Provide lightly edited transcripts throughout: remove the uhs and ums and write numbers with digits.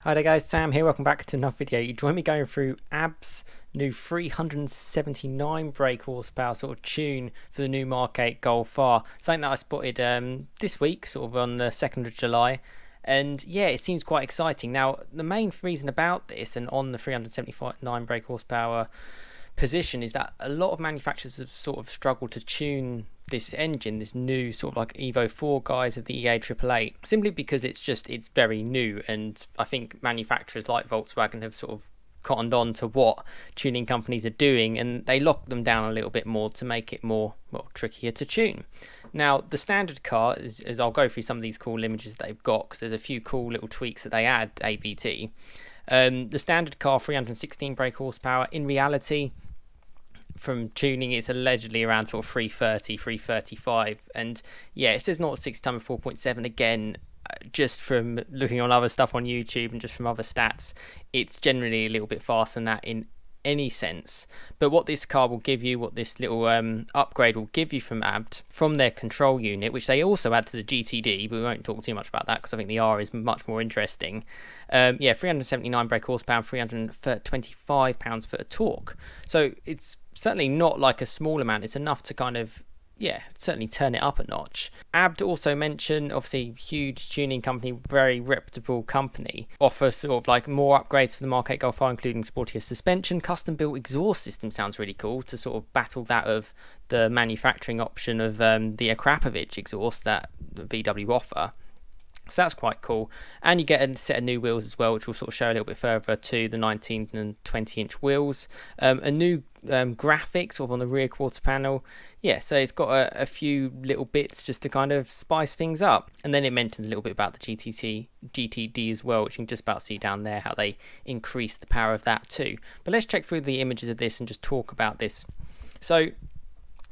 Hi there guys, Sam here, welcome back to another video. You join me going through ABT's new 379 brake horsepower sort of tune for the new Mark 8 Golf R. Something that I spotted this week, sort of on the 2nd of July. And yeah, it seems quite exciting. Now, the main reason about this and on the 379 brake horsepower position is that a lot of manufacturers have sort of struggled to tune this engine, this new sort of like Evo 4 guys of the EA 888, simply because it's very new, and I think manufacturers like Volkswagen have sort of cottoned on to what tuning companies are doing, and they lock them down a little bit more to make it more, well, trickier to tune. Now, the standard car is I'll go through some of these cool images that they've got, because there's a few cool little tweaks that they add ABT. The standard car, 316 brake horsepower. In reality, from tuning, it's allegedly around sort of 330, 335, and yeah, it says 0 to 60 time of 4.7. Again, just from looking on other stuff on YouTube and just from other stats, it's generally a little bit faster than that in any sense. But what this car will give you, what this little upgrade will give you from ABT, from their control unit, which they also add to the GTD, but we won't talk too much about that because I think the R is much more interesting. Yeah, 379 brake horsepower, 325 pounds-foot of torque. So it's certainly not like a small amount. It's enough to kind of, yeah, certainly turn it up a notch. ABT also mentioned, obviously, huge tuning company, very reputable company, offer sort of like more upgrades for the Mark 8 Golf R, including sportier suspension, custom built exhaust system. Sounds really cool, to sort of battle that of the manufacturing option of the Akrapovic exhaust that VW offer. So that's quite cool. And you get a set of new wheels as well, which will sort of show a little bit further to the 19 and 20 inch wheels. A new graphic sort of on the rear quarter panel. Yeah, so it's got a few little bits just to kind of spice things up. And then it mentions a little bit about the GTD as well, which you can just about see down there, how they increase the power of that too. But let's check through the images of this and just talk about this. So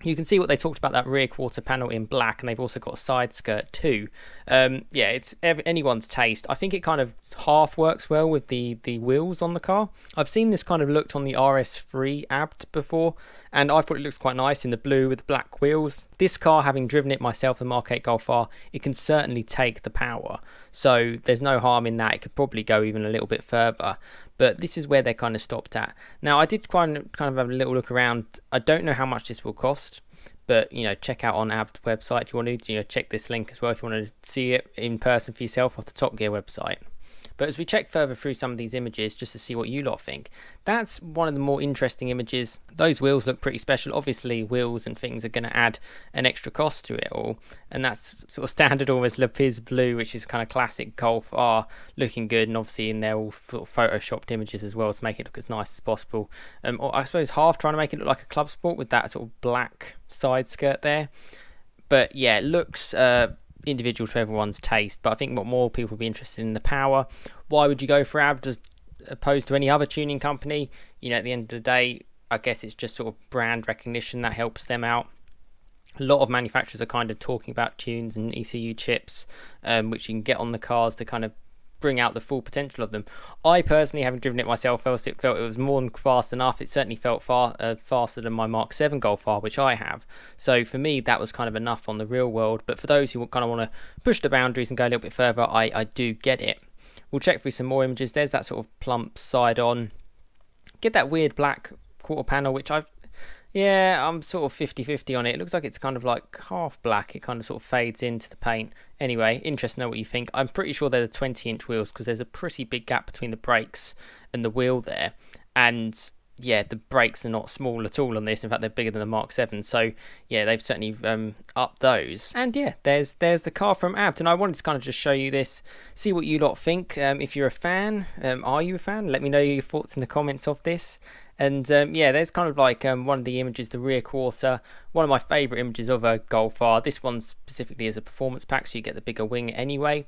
you can see what they talked about, that rear quarter panel in black, and they've also got a side skirt too. Yeah, it's anyone's taste. I think it kind of half works well with the wheels on the car. I've seen this kind of looked on the RS3 ABT before, and I thought it looks quite nice in the blue with the black wheels. This car, having driven it myself, the Mark 8 Golf R, it can certainly take the power. So there's no harm in that. It could probably go even a little bit further. But this is where they kind of stopped at. Now, I did kind of have a little look around. I don't know how much this will cost, but, you know, check out on ABT website if you want to. You know, check this link as well if you want to see it in person for yourself off the Top Gear website. But as we check further through some of these images, just to see what you lot think, that's one of the more interesting images. Those wheels look pretty special. Obviously, wheels and things are going to add an extra cost to it all. And that's sort of standard, almost lapis blue, which is kind of classic Golf R, looking good. And obviously in there all sort of photoshopped images as well to make it look as nice as possible. Or I suppose half trying to make it look like a club sport with that sort of black side skirt there. But yeah, it looks individual to everyone's taste, but I think what more people will be interested in the power. Why would you go for ABT as opposed to any other tuning company? You know, at the end of the day, I guess it's just sort of brand recognition that helps them out. A lot of manufacturers are kind of talking about tunes and ECU chips, which you can get on the cars to kind of bring out the full potential of them. I personally haven't driven it myself, felt it was more than fast enough. It certainly felt faster than my Mark 7 Golf R, which I have. So for me, that was kind of enough on the real world. But for those who kind of want to push the boundaries and go a little bit further, I do get it. We'll check through some more images. There's that sort of plump side on. Get that weird black quarter panel, which I'm sort of 50-50 on it. It looks like it's kind of like half black. It kind of sort of fades into the paint. Anyway, interested to know what you think. I'm pretty sure they're the 20-inch wheels because there's a pretty big gap between the brakes and the wheel there. And yeah, the brakes are not small at all on this. In fact, they're bigger than the Mark 7. So yeah, they've certainly upped those. And yeah, there's the car from ABT. And I wanted to kind of just show you this, see what you lot think. If you're a fan, are you a fan? Let me know your thoughts in the comments of this. And yeah, there's kind of like one of the images, the rear quarter, one of my favourite images of a Golf R. This one specifically is a performance pack, so you get the bigger wing anyway.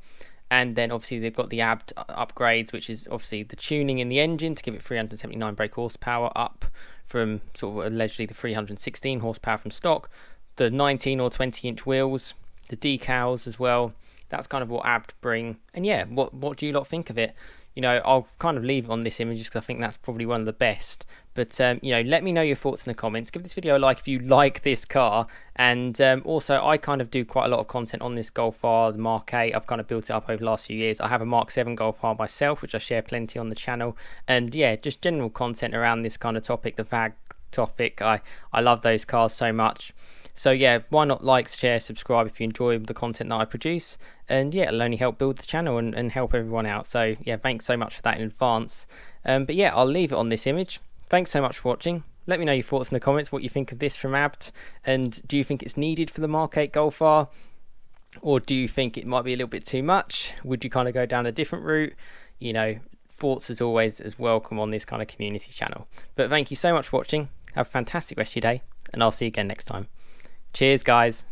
And then obviously they've got the ABT upgrades, which is obviously the tuning in the engine to give it 379 brake horsepower up from sort of allegedly the 316 horsepower from stock. The 19 or 20 inch wheels, the decals as well. That's kind of what ABT bring. And yeah, what do you lot think of it? you know, I'll kind of leave it on this image because I think that's probably one of the best. But you know, let me know your thoughts in the comments. Give this video a like if you like this car. And also, I kind of do quite a lot of content on this Golf R, the Mark 8. I've kind of built it up over the last few years. I have a Mark 7 Golf R myself, which I share plenty on the channel. And yeah, just general content around this kind of topic, the VAG topic. I love those cars so much. So yeah, why not like, share, subscribe if you enjoy the content that I produce. And yeah, it'll only help build the channel and help everyone out. So yeah, thanks so much for that in advance. But yeah, I'll leave it on this image. Thanks so much for watching. Let me know your thoughts in the comments, what you think of this from ABT. And do you think it's needed for the Mark 8 Golf R? Or do you think it might be a little bit too much? Would you kind of go down a different route? You know, thoughts as always is welcome on this kind of community channel. But thank you so much for watching. Have a fantastic rest of your day. And I'll see you again next time. Cheers, guys.